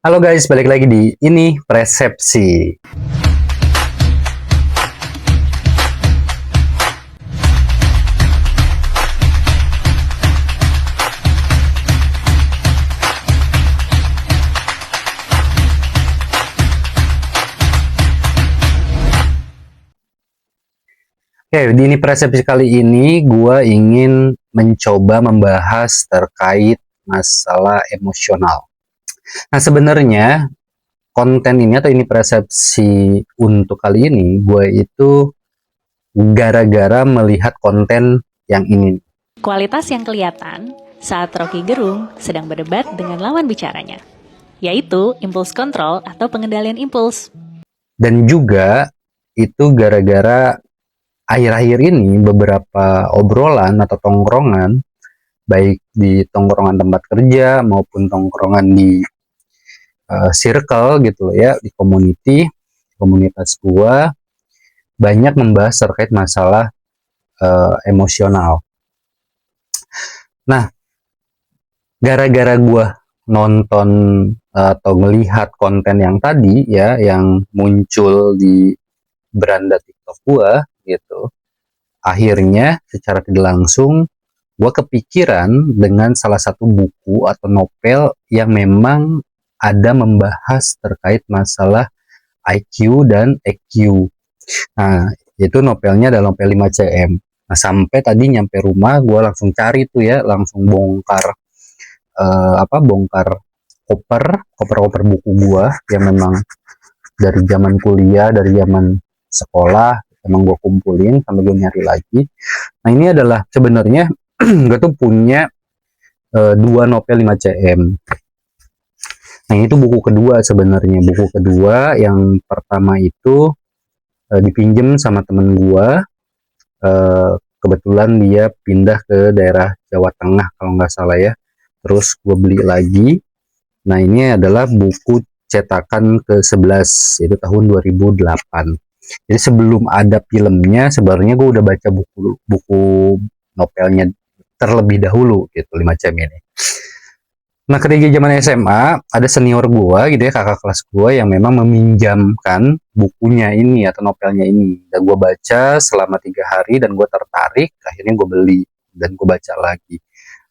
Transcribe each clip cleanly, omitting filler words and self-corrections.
Halo guys, balik lagi di ini Persepsi. Oke, di ini Persepsi kali ini gue ingin mencoba membahas terkait masalah emosional. Nah, sebenarnya konten ini atau ini persepsi untuk kali ini gue itu gara-gara melihat konten yang ini. Kualitas yang kelihatan saat Rocky Gerung sedang berdebat dengan lawan bicaranya, yaitu impuls control atau pengendalian impuls. Dan juga itu gara-gara akhir-akhir ini beberapa obrolan atau tongkrongan, baik di tongkrongan tempat kerja maupun tongkrongan di circle gitu ya, di komunitas gua banyak membahas terkait masalah emosional. Nah, gara-gara gua nonton atau melihat konten yang tadi ya, yang muncul di beranda TikTok gua gitu, akhirnya secara tidak langsung gue kepikiran dengan salah satu buku atau novel yang memang ada membahas terkait masalah IQ dan EQ. Nah, itu novelnya adalah novel 5CM. Nah, sampai tadi nyampe rumah, gue langsung cari tuh ya, langsung bongkar koper buku gue yang memang dari zaman kuliah, dari zaman sekolah, emang gue kumpulin sampai gue nyari lagi. Nah, ini adalah sebenarnya gue tuh punya dua novel 5CM. Nah, itu buku kedua sebenarnya. Buku kedua yang pertama itu dipinjem sama temen gue. Kebetulan dia pindah ke daerah Jawa Tengah kalau nggak salah ya. Terus gue beli lagi. Nah, ini adalah buku cetakan ke-11, itu tahun 2008. Jadi sebelum ada filmnya, sebenarnya gue udah baca buku novelnya terlebih dahulu gitu, 5CM ini. Nah, ketika zaman SMA, ada senior gua gitu ya, kakak kelas gua yang memang meminjamkan bukunya ini atau novelnya ini. Dan gua baca selama 3 hari dan gua tertarik, akhirnya gua beli dan gua baca lagi.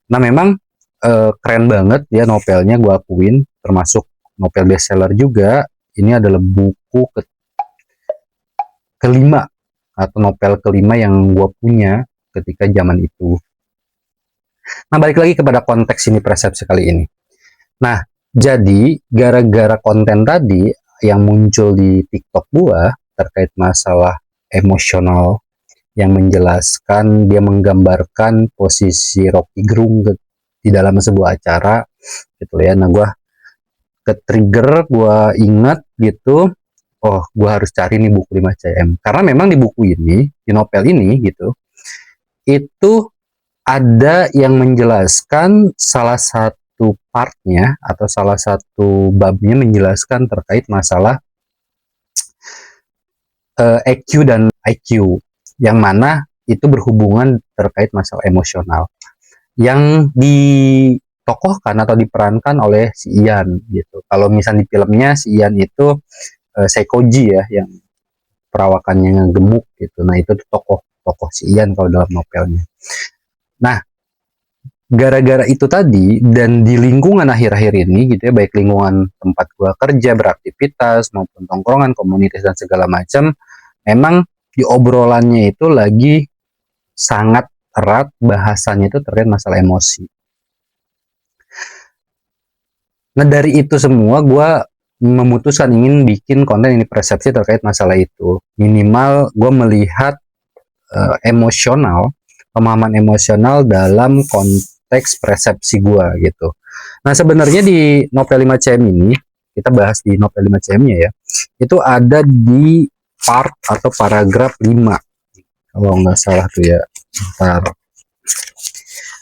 Nah, memang keren banget ya novelnya, gua akuin, termasuk novel bestseller juga. Ini adalah buku kelima atau novel kelima yang gua punya ketika zaman itu. Nah, balik lagi kepada konteks ini persepsi kali ini. Nah, jadi gara-gara konten tadi yang muncul di TikTok gua terkait masalah emosional yang menjelaskan, dia menggambarkan posisi Rocky Gerung di dalam sebuah acara gitu ya. Nah, gua ke-trigger, gua ingat gitu, oh, gua harus cari nih buku 5CM. Karena memang di buku ini, di novel ini gitu, itu ada yang menjelaskan salah satu partnya atau salah satu babnya menjelaskan terkait masalah EQ dan IQ, yang mana itu berhubungan terkait masalah emosional yang ditokohkan atau diperankan oleh si Ian gitu. Kalau misalnya di filmnya si Ian itu Seikoji ya, yang perawakannya gemuk gitu. Nah, itu tokoh si Ian kalau dalam novelnya. Nah, gara-gara itu tadi dan di lingkungan akhir-akhir ini gitu ya, baik lingkungan tempat gua kerja beraktivitas maupun tongkrongan komunitas dan segala macam, memang di obrolannya itu lagi sangat erat bahasanya itu terkait masalah emosi. Nah, dari itu semua gua memutuskan ingin bikin konten ini persepsi terkait masalah itu. Minimal gue melihat emosional, pemahaman emosional dalam konteks persepsi gue gitu. Nah, sebenarnya di novel 5CM ini, kita bahas di novel 5CM-nya ya, itu ada di part atau paragraf 5. Kalau nggak salah tuh ya. Bentar.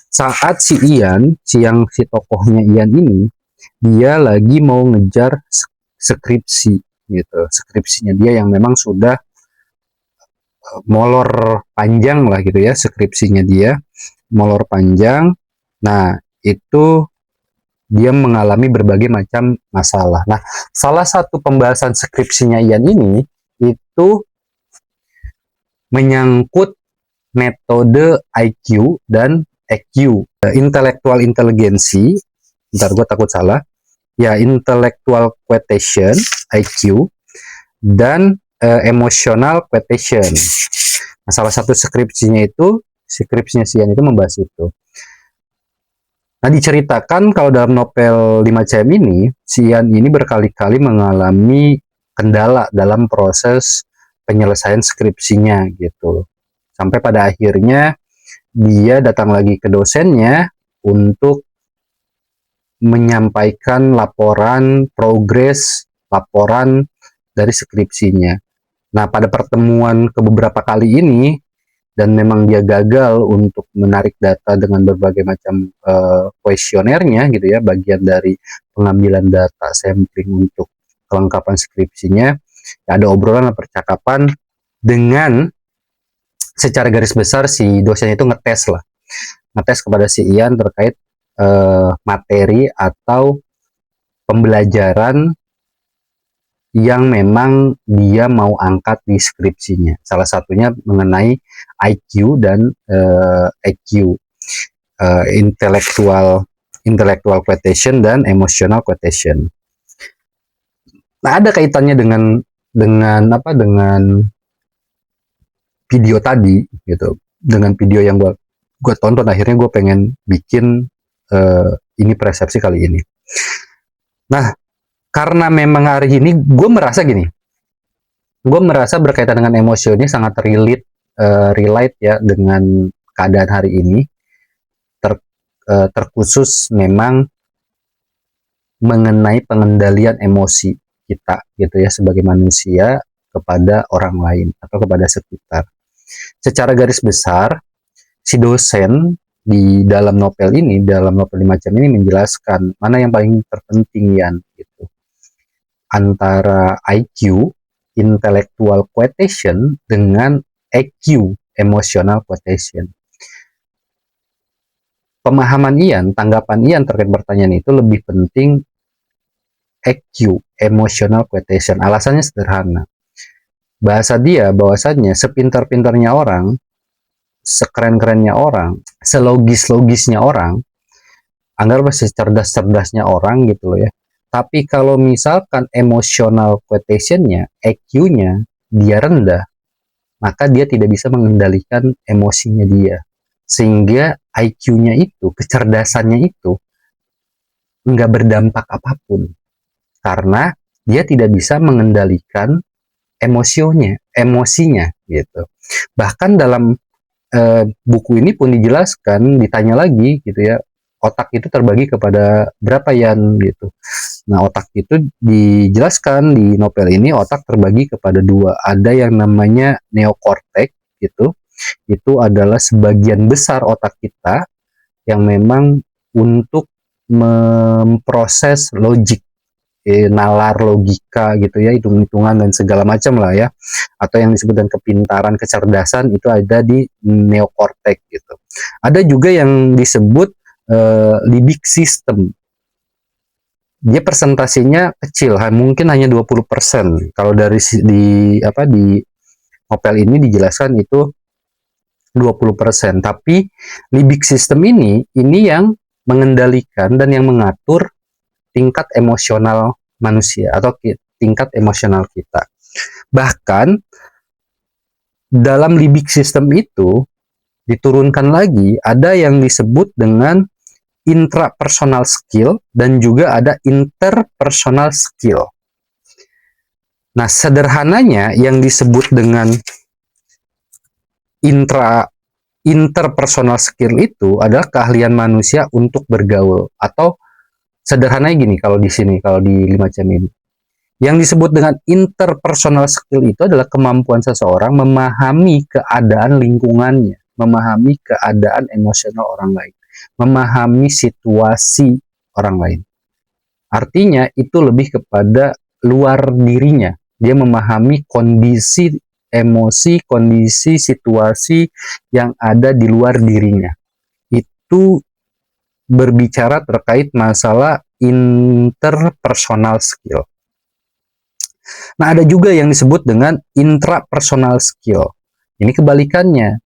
Saat si Ian, si tokohnya Ian ini, dia lagi mau ngejar skripsi gitu. Skripsinya dia yang memang sudah molor panjang lah gitu ya, skripsinya dia molor panjang. Nah, itu dia mengalami berbagai macam masalah. Nah, salah satu pembahasan skripsinya Ian ini itu menyangkut metode IQ dan EQ, intellectual intelligency. Bentar, gue takut salah. Ya, intellectual quotient IQ dan emotional quotient. Nah, salah satu skripsinya si Ian itu membahas itu. Nah, diceritakan kalau dalam novel 5 cm ini, si Ian ini berkali-kali mengalami kendala dalam proses penyelesaian skripsinya gitu. Sampai pada akhirnya dia datang lagi ke dosennya untuk menyampaikan laporan progres, laporan dari skripsinya. Nah, pada pertemuan ke beberapa kali ini, dan memang dia gagal untuk menarik data dengan berbagai macam kuesionernya gitu ya, bagian dari pengambilan data sampling untuk kelengkapan skripsinya, ya ada obrolan atau percakapan dengan secara garis besar si dosen itu ngetes kepada si Ian terkait materi atau pembelajaran yang memang dia mau angkat di skripsinya. Salah satunya mengenai IQ dan EQ, intellectual quotient dan emotional quotient. Nah, ada kaitannya dengan video tadi gitu. Dengan video yang gue tonton, akhirnya gue pengen bikin ini persepsi kali ini. Nah, karena memang hari ini gue merasa berkaitan dengan emosi ini sangat relate ya dengan keadaan hari ini, terkhusus memang mengenai pengendalian emosi kita gitu ya sebagai manusia kepada orang lain atau kepada sekitar. Secara garis besar, si dosen di dalam novel 5 jam ini menjelaskan mana yang paling terpenting gitu, antara IQ, intellectual quotient, dengan EQ, emotional quotient. Pemahaman Ian, tanggapan Ian terkait pertanyaan itu lebih penting EQ, emotional quotient. Alasannya sederhana. Bahasa dia bahwasannya sepintar-pintarnya orang, sekeren-kerennya orang, selogis-logisnya orang, anggaplah secerdas-cerdasnya orang gitu loh ya. Tapi kalau misalkan emotional quotient-nya, EQ-nya dia rendah, maka dia tidak bisa mengendalikan emosinya dia. Sehingga IQ-nya itu, kecerdasannya itu nggak berdampak apapun. Karena dia tidak bisa mengendalikan emosinya gitu. Bahkan dalam buku ini pun dijelaskan, ditanya lagi gitu ya, otak itu terbagi kepada berapa Yan gitu. Nah, otak itu dijelaskan di novel ini, otak terbagi kepada 2. Ada yang namanya neokortek gitu. Itu adalah sebagian besar otak kita yang memang untuk memproses logik, nalar logika gitu ya, hitung-hitungan dan segala macam lah ya, atau yang disebut dengan kepintaran, kecerdasan, itu ada di neokortek gitu. Ada juga yang disebut limbic system. Dia persentasinya kecil, mungkin hanya 20%. Kalau dari di novel ini dijelaskan itu 20%. Tapi limbic system ini yang mengendalikan dan yang mengatur tingkat emosional manusia atau tingkat emosional kita. Bahkan dalam limbic system itu diturunkan lagi ada yang disebut dengan intrapersonal skill dan juga ada interpersonal skill. Nah, sederhananya yang disebut dengan interpersonal skill itu adalah keahlian manusia untuk bergaul, atau sederhananya gini, kalau di 5 jam ini. Yang disebut dengan interpersonal skill itu adalah kemampuan seseorang memahami keadaan lingkungannya, memahami keadaan emosional orang lain, memahami situasi orang lain. Artinya itu lebih kepada luar dirinya. Dia memahami kondisi emosi, kondisi situasi yang ada di luar dirinya. Itu berbicara terkait masalah interpersonal skill. Nah, ada juga yang disebut dengan intrapersonal skill. Ini kebalikannya,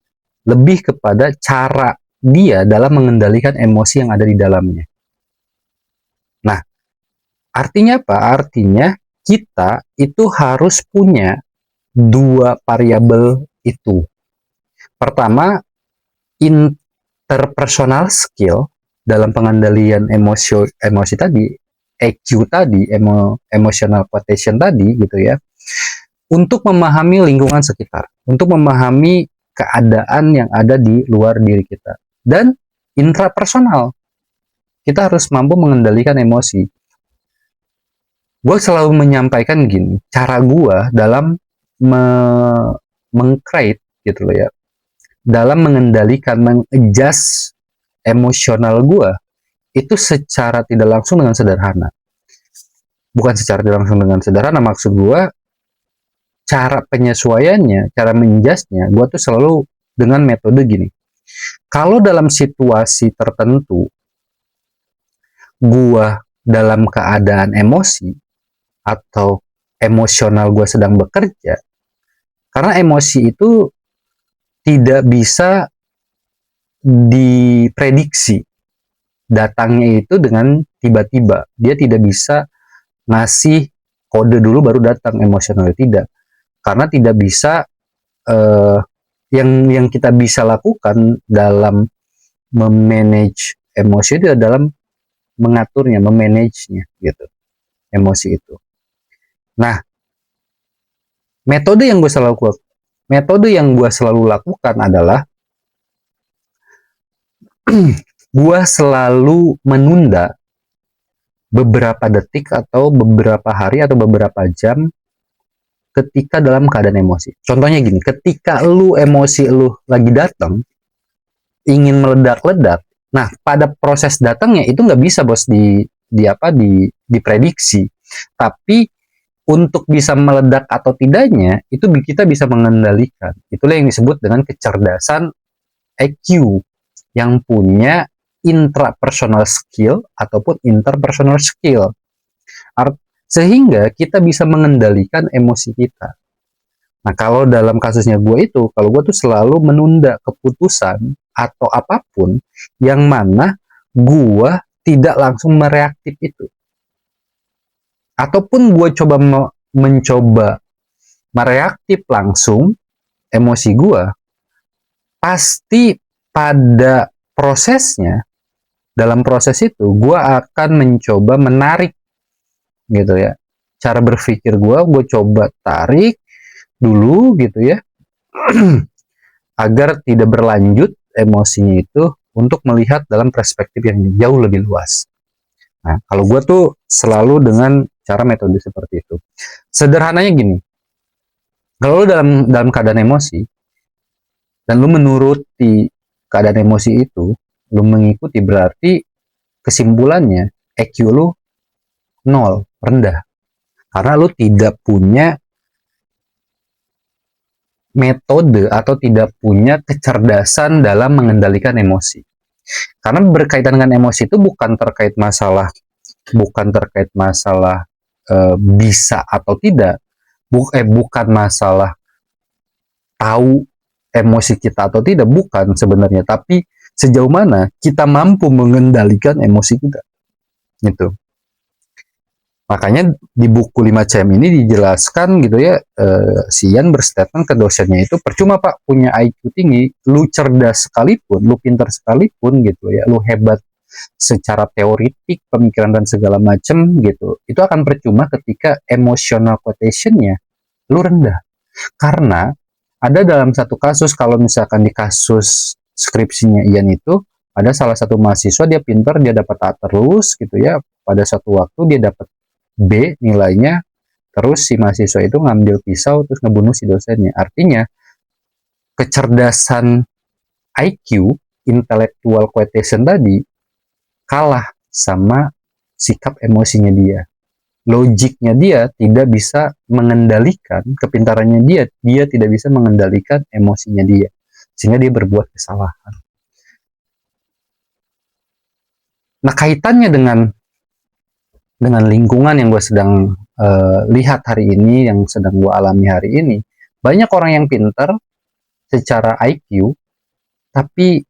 lebih kepada cara dia dalam mengendalikan emosi yang ada di dalamnya. Nah, artinya apa? Artinya kita itu harus punya dua variabel itu. Pertama, interpersonal skill dalam pengendalian emosi tadi, EQ tadi, emotional quotient tadi gitu ya, untuk memahami lingkungan sekitar, untuk memahami keadaan yang ada di luar diri kita. Dan intrapersonal, kita harus mampu mengendalikan emosi. Gue selalu menyampaikan gini, cara gue dalam meng-create gitu loh ya, dalam mengendalikan, meng-adjust emosional gue, itu secara tidak langsung dengan sederhana. Bukan secara tidak langsung dengan sederhana, maksud gue, cara penyesuaiannya, cara menjustnya, gue tuh selalu dengan metode gini. Kalau dalam situasi tertentu, gue dalam keadaan emosi, atau emosional gue sedang bekerja, karena emosi itu tidak bisa diprediksi, datangnya itu dengan tiba-tiba, dia tidak bisa ngasih kode dulu baru datang emosional, tidak, karena tidak bisa. Yang kita bisa lakukan dalam memanage emosi itu dalam mengaturnya, memanagenya gitu, emosi itu. Nah, metode yang gue selalu lakukan adalah gue selalu menunda beberapa detik atau beberapa hari atau beberapa jam ketika dalam keadaan emosi. Contohnya gini, ketika emosi lu lagi datang, ingin meledak-ledak, nah pada proses datangnya itu nggak bisa bos diprediksi. Tapi untuk bisa meledak atau tidaknya itu kita bisa mengendalikan. Itulah yang disebut dengan kecerdasan EQ, yang punya intrapersonal skill ataupun interpersonal skill. Sehingga kita bisa mengendalikan emosi kita. Nah, kalau dalam kasusnya gue itu, kalau gue tuh selalu menunda keputusan atau apapun yang mana gue tidak langsung mereaktif itu. Ataupun gue mencoba mereaktif langsung emosi gue, pasti pada prosesnya, dalam proses itu, gue akan mencoba menarik gitu ya. Cara berpikir gue coba tarik dulu gitu ya, agar tidak berlanjut emosinya itu untuk melihat dalam perspektif yang jauh lebih luas. Nah, kalau gue tuh selalu dengan cara metode seperti itu. Sederhananya gini, kalau lu dalam keadaan emosi, dan lu menuruti keadaan emosi itu, lu mengikuti, berarti kesimpulannya EQ lu 0, rendah. Karena lu tidak punya metode atau tidak punya kecerdasan dalam mengendalikan emosi. Karena berkaitan dengan emosi itu bukan terkait masalah bisa atau tidak, bukan masalah tahu emosi kita atau tidak, bukan sebenarnya, tapi sejauh mana kita mampu mengendalikan emosi kita gitu. Makanya di buku 5CM ini dijelaskan gitu ya, si Ian berstatement ke dosennya itu, percuma Pak punya IQ tinggi, lu cerdas sekalipun, lu pintar sekalipun gitu ya, lu hebat secara teoritik, pemikiran dan segala macam gitu, itu akan percuma ketika emotional quotientnya lu rendah. Karena ada dalam satu kasus, kalau misalkan di kasus skripsinya Ian itu, ada salah satu mahasiswa, dia pintar, dia dapat A terus gitu ya, pada satu waktu dia dapat B nilainya, terus si mahasiswa itu ngambil pisau terus ngebunuh si dosennya. Artinya kecerdasan IQ, intellectual quotient tadi, kalah sama sikap emosinya dia. Logiknya dia tidak bisa mengendalikan, kepintarannya dia tidak bisa mengendalikan emosinya dia, sehingga dia berbuat kesalahan. Nah, kaitannya dengan lingkungan yang gue sedang lihat hari ini, yang sedang gue alami hari ini, banyak orang yang pintar secara IQ, tapi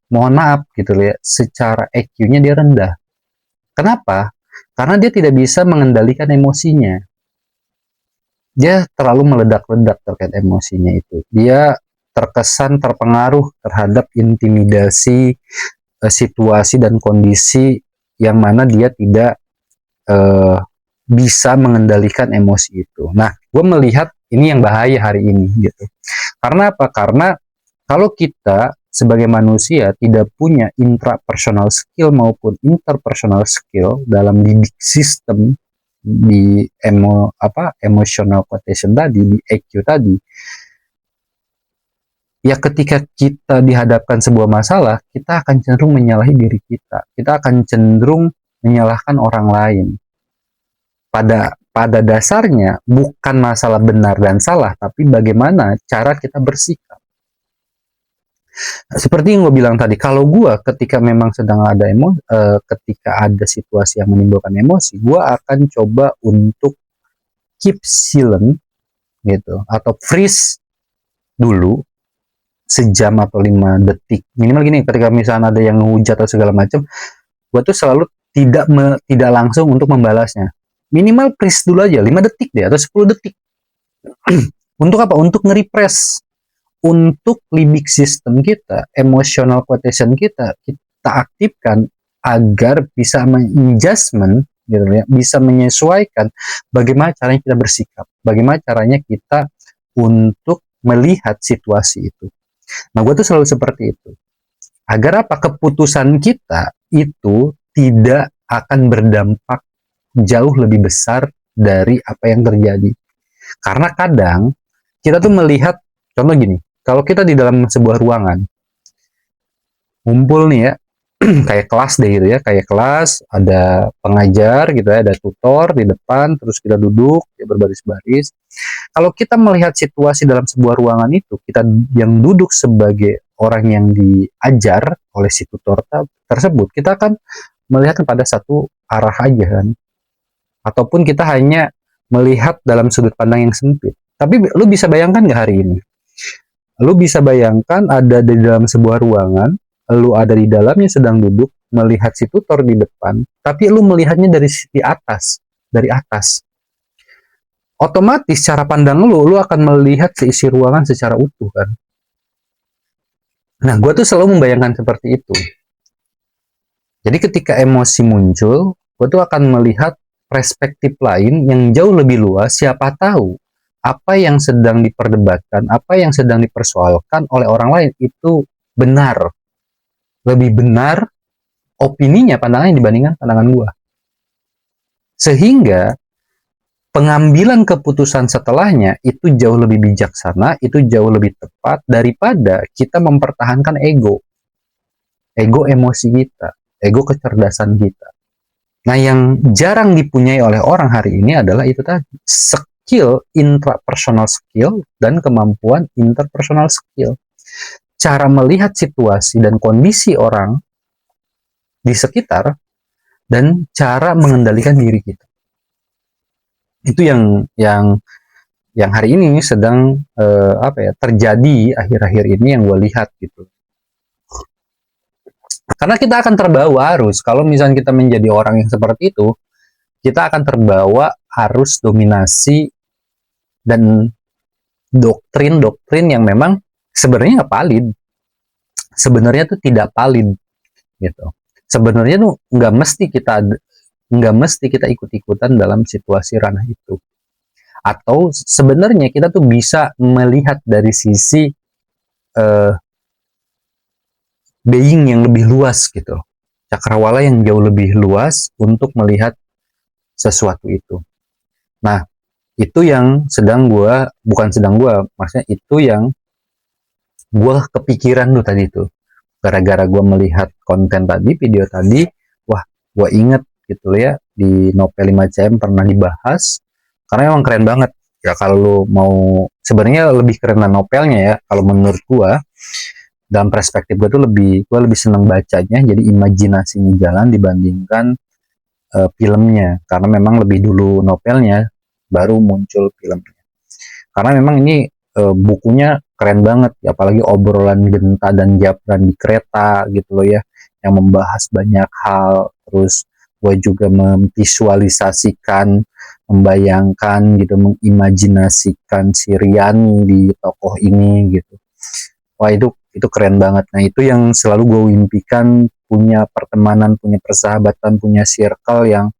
mohon maaf gitu ya, secara EQ-nya dia rendah. Kenapa? Karena dia tidak bisa mengendalikan emosinya. Dia terlalu meledak-ledak terkait emosinya itu. Dia terkesan terpengaruh terhadap intimidasi situasi dan kondisi yang mana dia tidak eh, bisa mengendalikan emosi itu. Nah, gue melihat ini yang bahaya hari ini gitu. Karena apa? Karena kalau kita sebagai manusia tidak punya intrapersonal skill maupun interpersonal skill dalam didik sistem di emotional quotient tadi, di EQ tadi, ya ketika kita dihadapkan sebuah masalah, kita akan cenderung menyalahi diri kita. Kita akan cenderung menyalahkan orang lain. Pada dasarnya bukan masalah benar dan salah, tapi bagaimana cara kita bersikap. Seperti yang gue bilang tadi, kalau gue ketika memang sedang ada ketika ada situasi yang menimbulkan emosi, gue akan coba untuk keep silent gitu, atau freeze dulu sejam atau 5 detik. Minimal gini, ketika misalnya ada yang ngehujat atau segala macam, gue tuh selalu tidak langsung untuk membalasnya. Minimal freeze dulu aja 5 detik deh atau 10 detik. Untuk apa? Untuk nge-repress, untuk limbic system kita, emotional quotient kita aktifkan agar bisa mengadjustment gitu ya, bisa menyesuaikan bagaimana caranya kita bersikap, bagaimana caranya kita untuk melihat situasi itu. Nah, gue tuh selalu seperti itu. Agar apa? Keputusan kita itu tidak akan berdampak jauh lebih besar dari apa yang terjadi. Karena kadang kita tuh melihat, contoh gini, kalau kita di dalam sebuah ruangan, ngumpul nih ya, kayak kelas deh gitu ya, kayak kelas, ada pengajar gitu ya, ada tutor di depan, terus kita duduk, ya berbaris-baris. Kalau kita melihat situasi dalam sebuah ruangan itu, kita yang duduk sebagai orang yang diajar oleh si tutor tersebut, kita akan melihat pada satu arah aja kan. Ataupun kita hanya melihat dalam sudut pandang yang sempit. Tapi lu bisa bayangkan nggak hari ini? Lu bisa bayangkan ada di dalam sebuah ruangan, lu ada di dalamnya sedang duduk, melihat si tutor di depan, tapi lu melihatnya dari sisi atas, dari atas. Otomatis cara pandang lu akan melihat seisi ruangan secara utuh kan. Nah, gue tuh selalu membayangkan seperti itu. Jadi ketika emosi muncul, gue tuh akan melihat perspektif lain yang jauh lebih luas. Siapa tahu apa yang sedang diperdebatkan, apa yang sedang dipersoalkan oleh orang lain itu benar. Lebih benar opininya, pandangannya dibandingkan pandangan gue. Sehingga pengambilan keputusan setelahnya itu jauh lebih bijaksana, itu jauh lebih tepat daripada kita mempertahankan ego emosi kita, ego kecerdasan kita. Nah, yang jarang dipunyai oleh orang hari ini adalah itu tadi, skill, intrapersonal skill, dan kemampuan interpersonal skill. Cara melihat situasi dan kondisi orang di sekitar, dan cara mengendalikan diri kita. Itu yang hari ini sedang terjadi akhir-akhir ini yang gue lihat gitu. Karena kita akan terbawa arus, kalau misalnya kita menjadi orang yang seperti itu, kita akan terbawa arus dominasi dan doktrin-doktrin yang memang sebenarnya nggak valid. Sebenarnya tuh tidak valid gitu. Sebenarnya tuh nggak mesti kita ikut-ikutan dalam situasi ranah itu. Atau sebenarnya kita tuh bisa melihat dari sisi being yang lebih luas gitu, cakrawala yang jauh lebih luas untuk melihat sesuatu itu. Nah, itu yang maksudnya itu yang gue kepikiran tuh tadi tuh, gara-gara gue melihat konten tadi, video tadi, wah, gue inget gitu ya, di Novel 5cm pernah dibahas, karena emang keren banget ya. Kalau lu mau, sebenarnya lebih keren novelnya ya kalau menurut gue. dalam perspektif gue tuh gue lebih seneng bacanya, jadi imajinasinya jalan dibandingkan filmnya, karena memang lebih dulu novelnya baru muncul filmnya. Karena memang ini bukunya keren banget, apalagi obrolan Genta dan Japran di kereta gitu loh ya, yang membahas banyak hal. Terus gue juga memvisualisasikan, membayangkan gitu, mengimajinasikan si Riani di tokoh ini gitu. Wah, itu keren banget. Nah, itu yang selalu gue impikan, punya pertemanan, punya persahabatan, punya circle yang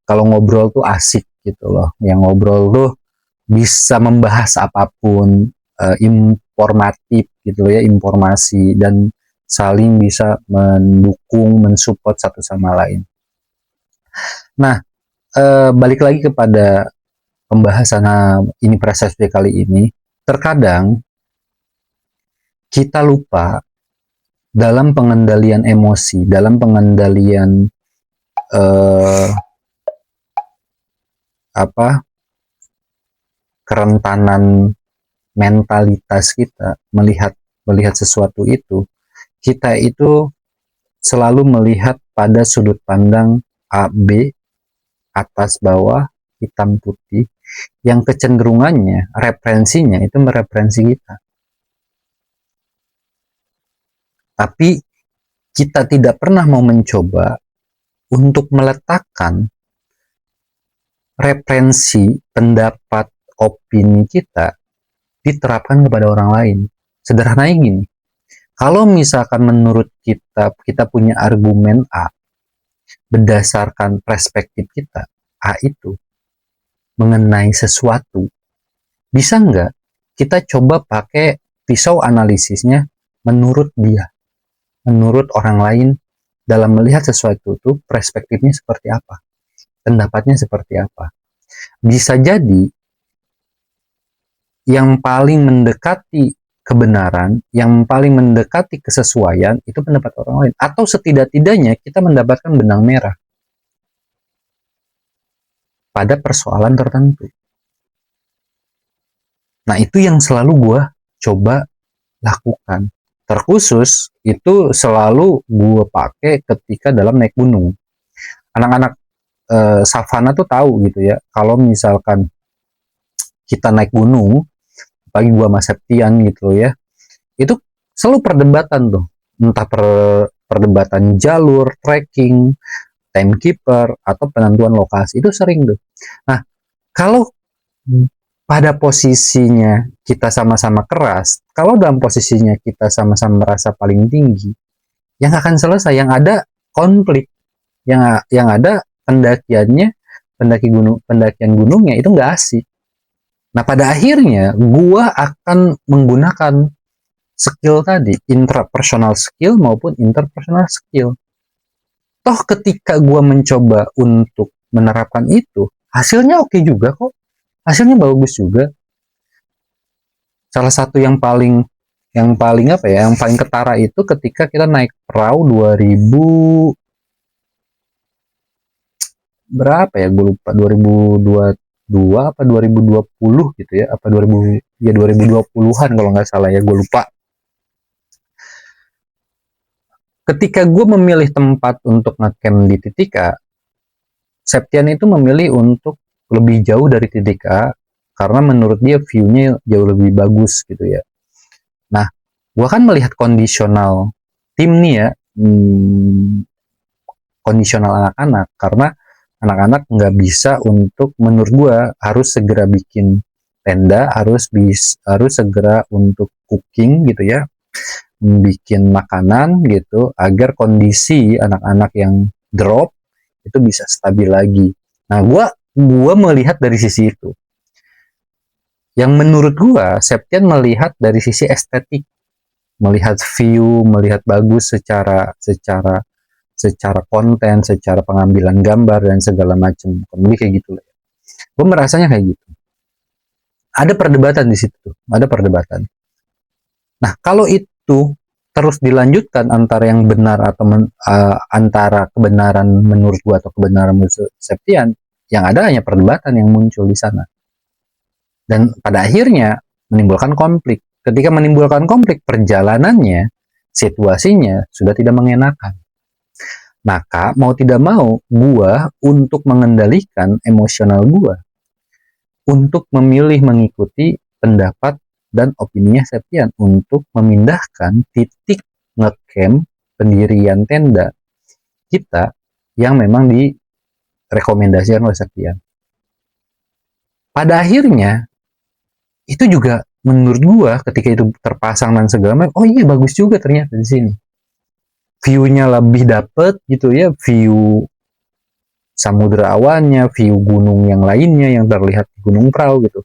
kalau ngobrol tuh asik gitu loh. Yang ngobrol tuh bisa membahas apapun, informatif gitu loh ya, informasi, dan saling bisa mendukung, mensupport satu sama lain. Nah, balik lagi kepada pembahasan ini persepsi kali ini, terkadang kita lupa dalam pengendalian emosi, dalam pengendalian kerentanan mentalitas kita melihat sesuatu itu, kita itu selalu melihat pada sudut pandang A, B, atas, bawah, hitam, putih, yang kecenderungannya, referensinya itu mereferensi kita. Tapi kita tidak pernah mau mencoba untuk meletakkan referensi, pendapat, opini kita diterapkan kepada orang lain. Sederhananya gini, kalau misalkan menurut kita punya argumen A, berdasarkan perspektif kita, A itu mengenai sesuatu, bisa nggak kita coba pakai pisau analisisnya menurut dia, menurut orang lain, dalam melihat sesuatu itu perspektifnya seperti apa, pendapatnya seperti apa. Bisa jadi yang paling mendekati kebenaran, yang paling mendekati kesesuaian itu pendapat orang lain, atau setidak-tidaknya kita mendapatkan benang merah pada persoalan tertentu. Nah, itu yang selalu gue coba lakukan. Terkhusus itu selalu gue pakai ketika dalam naik gunung. Anak-anak savana tuh tahu gitu ya, kalau misalkan kita naik gunung, pagi gue sama Septian gitu ya, itu selalu perdebatan tuh, entah perdebatan jalur, trekking, timekeeper, atau penentuan lokasi, itu sering tuh. Nah, kalau pada posisinya kita sama-sama keras, kalau dalam posisinya kita sama-sama merasa paling tinggi, yang akan selesai, yang ada konflik, yang ada pendakian gunungnya itu nggak asik. Nah, pada akhirnya gua akan menggunakan skill tadi, intrapersonal skill maupun interpersonal skill. Toh ketika gua mencoba untuk menerapkan itu, hasilnya oke juga kok. Hasilnya bagus juga. Salah satu yang paling yang paling ketara itu ketika kita naik perahu 2000 berapa ya, gue lupa, 2022 apa 2020 gitu ya, apa 2020-an kalau nggak salah ya, gue lupa. Ketika gue memilih tempat untuk ngecamp di titik A, Septian itu memilih untuk lebih jauh dari titik A karena menurut dia view-nya jauh lebih bagus gitu ya. Nah, gue kan melihat kondisional tim nih ya, kondisional anak-anak, karena anak-anak nggak bisa untuk, menurut gue harus segera bikin tenda, harus segera untuk cooking gitu ya, bikin makanan gitu, agar kondisi anak-anak yang drop itu bisa stabil lagi. Nah, gue melihat dari sisi itu. Yang menurut gue, Septian melihat dari sisi estetik, melihat view, melihat bagus secara konten, secara pengambilan gambar dan segala macam. Lebih kayak gitu lah. Gue merasanya kayak gitu. Ada perdebatan di situ, ada perdebatan. Nah, kalau itu terus dilanjutkan antara yang benar atau antara kebenaran menurut gue atau kebenaran menurut Septian, yang ada hanya perdebatan yang muncul di sana. Dan pada akhirnya menimbulkan konflik. ketika menimbulkan konflik, perjalanannya, situasinya sudah tidak mengenakan. Maka mau tidak mau, gua untuk mengendalikan emosional gua, untuk memilih mengikuti pendapat dan opininya Septian untuk memindahkan titik ngecamp pendirian tenda kita yang memang direkomendasikan oleh Septian. Pada akhirnya itu juga menurut gua ketika itu terpasang dan segala macam, oh iya bagus juga ternyata di sini. View-nya lebih dapet gitu ya, view samudra awannya, view gunung yang lainnya yang terlihat di Gunung Prau gitu.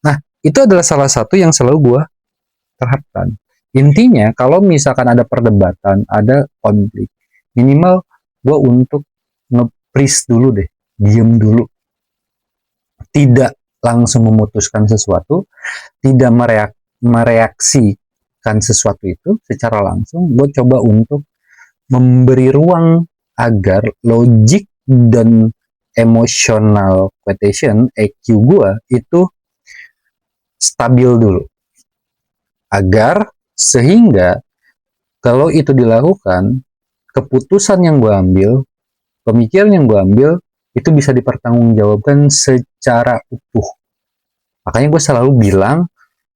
Nah, itu adalah salah satu yang selalu gua terapkan. Intinya kalau misalkan ada perdebatan, ada konflik, minimal gua untuk nge-freeze dulu deh, diem dulu. Tidak langsung memutuskan sesuatu, tidak mereaksikan sesuatu itu secara langsung, gue coba untuk memberi ruang agar logik dan emotional quotation EQ gue itu stabil dulu, agar sehingga kalau itu dilakukan, keputusan yang gue ambil, pemikiran yang gue ambil itu bisa dipertanggungjawabkan secara utuh. Makanya gue selalu bilang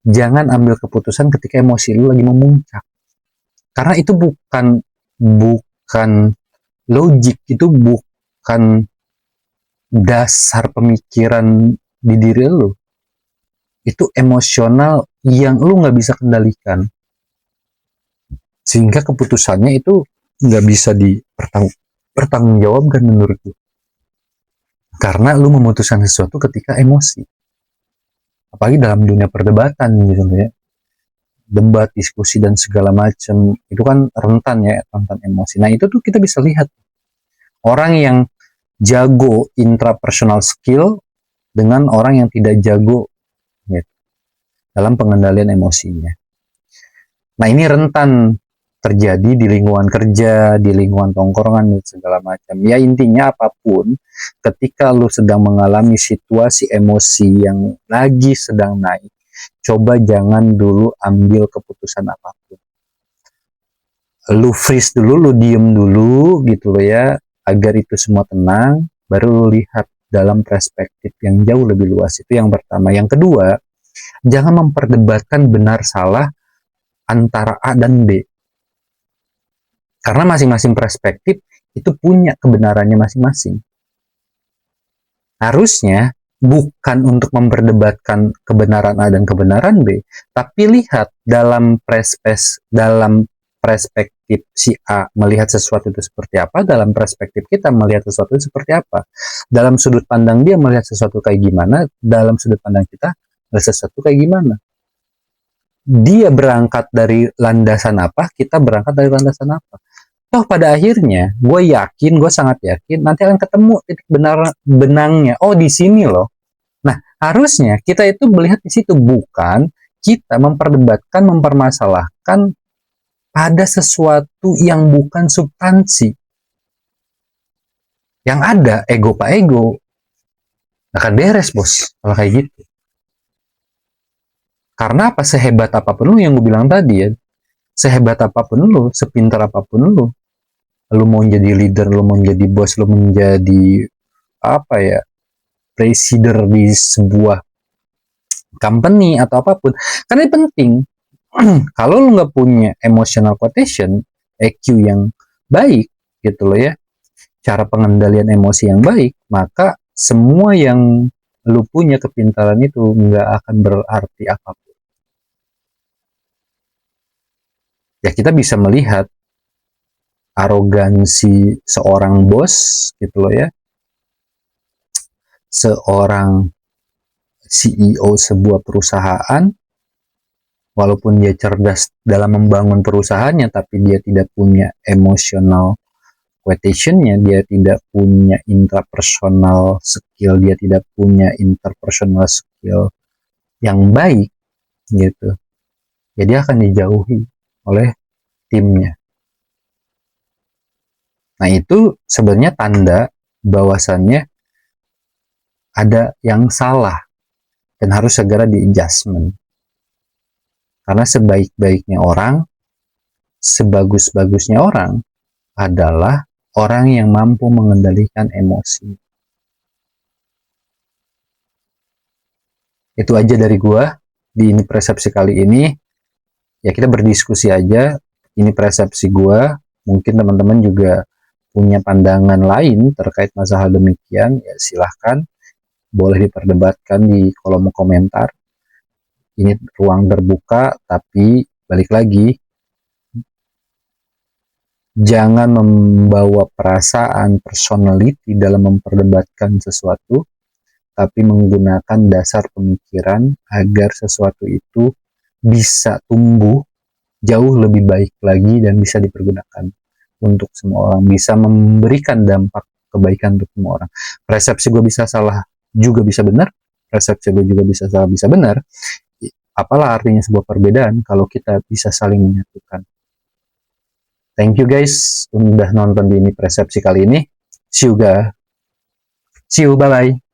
jangan ambil keputusan ketika emosi lu lagi memuncak, karena itu bukan logik, itu bukan dasar pemikiran di diri lu, itu emosional yang lu nggak bisa kendalikan, sehingga keputusannya itu nggak bisa dipertanggungjawabkan menurut gue, karena lu memutuskan sesuatu ketika emosi, apalagi dalam dunia perdebatan gitu ya, debat, diskusi dan segala macam itu kan rentan ya, rentan emosi. Nah itu tuh kita bisa lihat orang yang jago intrapersonal skill dengan orang yang tidak jago gitu, dalam pengendalian emosinya. Nah ini rentan terjadi di lingkungan kerja, di lingkungan tongkrongan dan segala macam. Ya intinya apapun, ketika lu sedang mengalami situasi emosi yang lagi sedang naik, coba jangan dulu ambil keputusan apapun. Lu freeze dulu, lu diem dulu gitu loh ya, agar itu semua tenang, baru lu lihat dalam perspektif yang jauh lebih luas. Itu yang pertama. Yang kedua, jangan memperdebatkan benar salah antara A dan B. Karena masing-masing perspektif itu punya kebenarannya masing-masing. Harusnya bukan untuk memperdebatkan kebenaran A dan kebenaran B, tapi lihat dalam perspektif si A melihat sesuatu itu seperti apa, dalam perspektif kita melihat sesuatu itu seperti apa. Dalam sudut pandang dia melihat sesuatu kayak gimana, dalam sudut pandang kita melihat sesuatu kayak gimana. Dia berangkat dari landasan apa, kita berangkat dari landasan apa. Toh pada akhirnya, gue sangat yakin nanti akan ketemu titik benangnya. Oh di sini loh. Nah harusnya kita itu melihat di situ, bukan kita memperdebatkan, mempermasalahkan pada sesuatu yang bukan substansi. Yang ada ego pak ego, akan beres bos kalau kayak gitu. Karena apa? Sehebat apapun lu, yang gue bilang tadi ya, sehebat apapun lu, sepintar apapun lu mau jadi leader, lu mau jadi bos, lu menjadi apa ya, presiden di sebuah company atau apapun, karena ini penting. Kalau lu nggak punya emotional quotient, EQ yang baik gitu loh ya, cara pengendalian emosi yang baik, maka semua yang lu punya kepintaran itu nggak akan berarti apapun. Ya kita bisa melihat arogansi seorang bos gitu loh ya, seorang CEO sebuah perusahaan, walaupun dia cerdas dalam membangun perusahaannya, tapi dia tidak punya emotional quotationnya, dia tidak punya intrapersonal skill, dia tidak punya interpersonal skill yang baik gitu, ya dia akan dijauhi oleh timnya. Nah itu sebenarnya tanda bahwasannya ada yang salah dan harus segera di adjustment. Karena sebaik-baiknya orang, sebagus-bagusnya orang adalah orang yang mampu mengendalikan emosi. Itu aja dari gua di ini persepsi kali ini. Ya kita berdiskusi aja. Ini persepsi gua. Mungkin teman-teman juga punya pandangan lain terkait masalah demikian. Ya silahkan. Boleh diperdebatkan di kolom komentar. Ini ruang terbuka, tapi balik lagi, jangan membawa perasaan personality dalam memperdebatkan sesuatu, tapi menggunakan dasar pemikiran agar sesuatu itu bisa tumbuh jauh lebih baik lagi dan bisa dipergunakan untuk semua orang, bisa memberikan dampak kebaikan untuk semua orang. Persepsi gue bisa salah juga bisa benar, persepsi gue juga bisa salah bisa benar. Apalah artinya sebuah perbedaan kalau kita bisa saling menyatukan. Thank you guys udah nonton di ini persepsi kali ini. See you, bye bye.